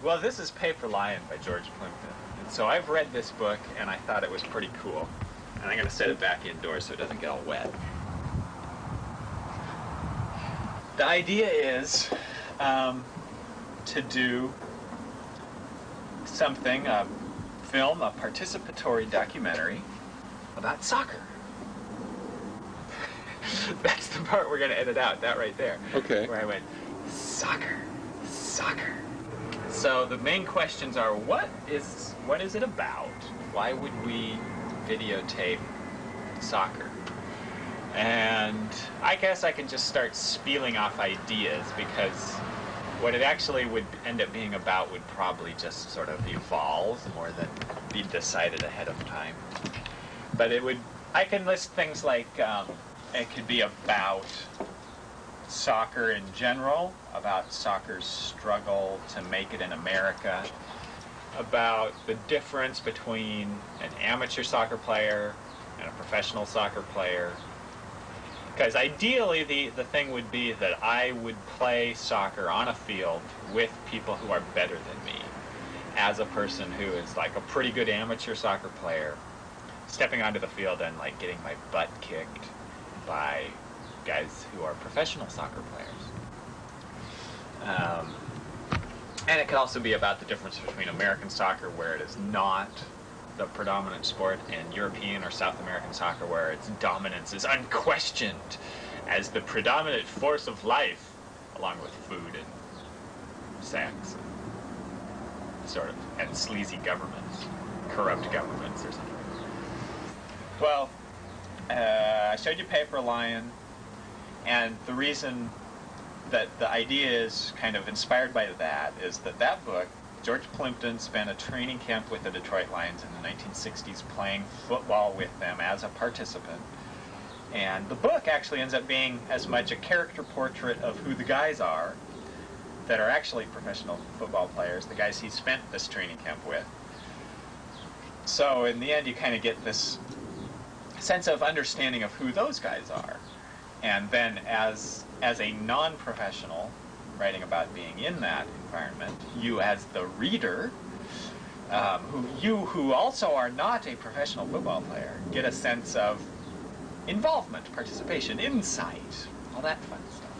Well, this is Paper Lion by George Plimpton. And so I've read this book, and I thought it was pretty cool. And I'm going to set it back indoors so it doesn't get all wet. The idea is to do something, film a participatory documentary about soccer. That's the part we're going to edit out, that right there. Okay. Where I went, soccer, soccer. So the main questions are, what is it about? Why would we videotape soccer? And I guess I can just start spieling off ideas, because what it actually would end up being about would probably just sort of evolve more than be decided ahead of time. But I can list things like, it could be about soccer in general, about soccer's struggle to make it in America, about the difference between an amateur soccer player and a professional soccer player. Because ideally the thing would be that I would play soccer on a field with people who are better than me, as a person who is like a pretty good amateur soccer player, stepping onto the field and like getting my butt kicked by guys who are professional soccer players. And it could also be about the difference between American soccer, where it is not the predominant sport, and European or South American soccer, where its dominance is unquestioned as the predominant force of life, along with food and sex and sleazy governments, corrupt governments or something. Well, I showed you Paper Lion, and the reason that the idea is kind of inspired by that is that book, George Plimpton spent a training camp with the Detroit Lions in the 1960s playing football with them as a participant. And the book actually ends up being as much a character portrait of who the guys are that are actually professional football players, the guys he spent this training camp with. So in the end, you kind of get this sense of understanding of who those guys are. And then as a non-professional writing about being in that environment, you as the reader, who also are not a professional football player, get a sense of involvement, participation, insight, all that fun stuff.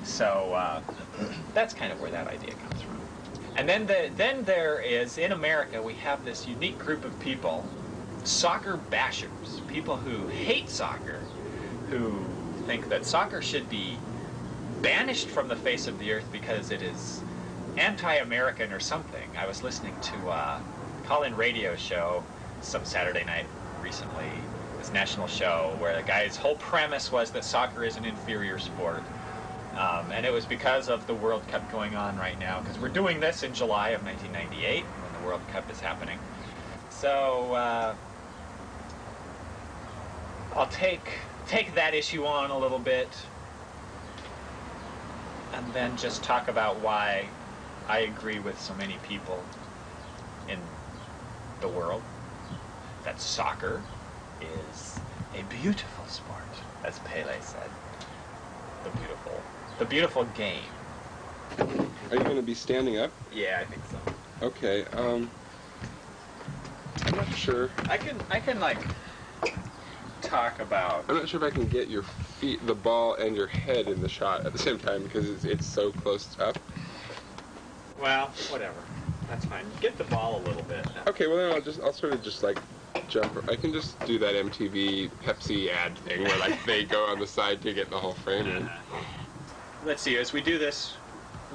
So that's kind of where that idea comes from. And then there is, in America, we have this unique group of people, soccer bashers, people who hate soccer, who think that soccer should be banished from the face of the earth because it is anti-American or something. I was listening to a call-in radio show some Saturday night recently, this national show, where the guy's whole premise was that soccer is an inferior sport. And it was because of the World Cup going on right now, because we're doing this in July of 1998, when the World Cup is happening. So I'll take that issue on a little bit, and then just talk about why I agree with so many people in the world that soccer is a beautiful sport, as Pele said. The beautiful game. Are you going to be standing up? Yeah, I think so. Okay, I'm not sure. I can like talk about. I'm not sure if I can get your feet, the ball, and your head in the shot at the same time, because it's so close up. Well, whatever. That's fine. Get the ball a little bit. Okay, well then I'll sort of just like jump. I can just do that MTV Pepsi ad thing where like they go on the side to get the whole frame in. Let's see. As we do this,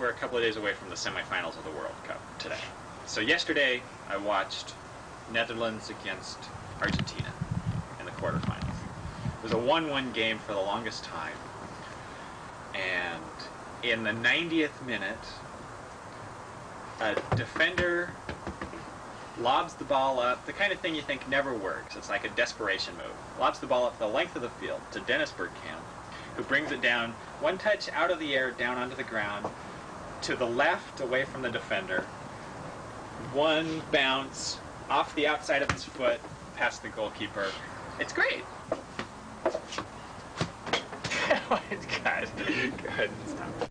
we're a couple of days away from the semifinals of the World Cup today. So yesterday I watched Netherlands against Argentina in the quarterfinals. It was a 1-1 game for the longest time, and in the 90th minute, a defender lobs the ball up, the kind of thing you think never works. It's like a desperation move. Lobs the ball up the length of the field to Dennis Bergkamp, who brings it down, one touch out of the air, down onto the ground, to the left, away from the defender. One bounce off the outside of his foot, past the goalkeeper. It's great. Oh my God. Good. Stop.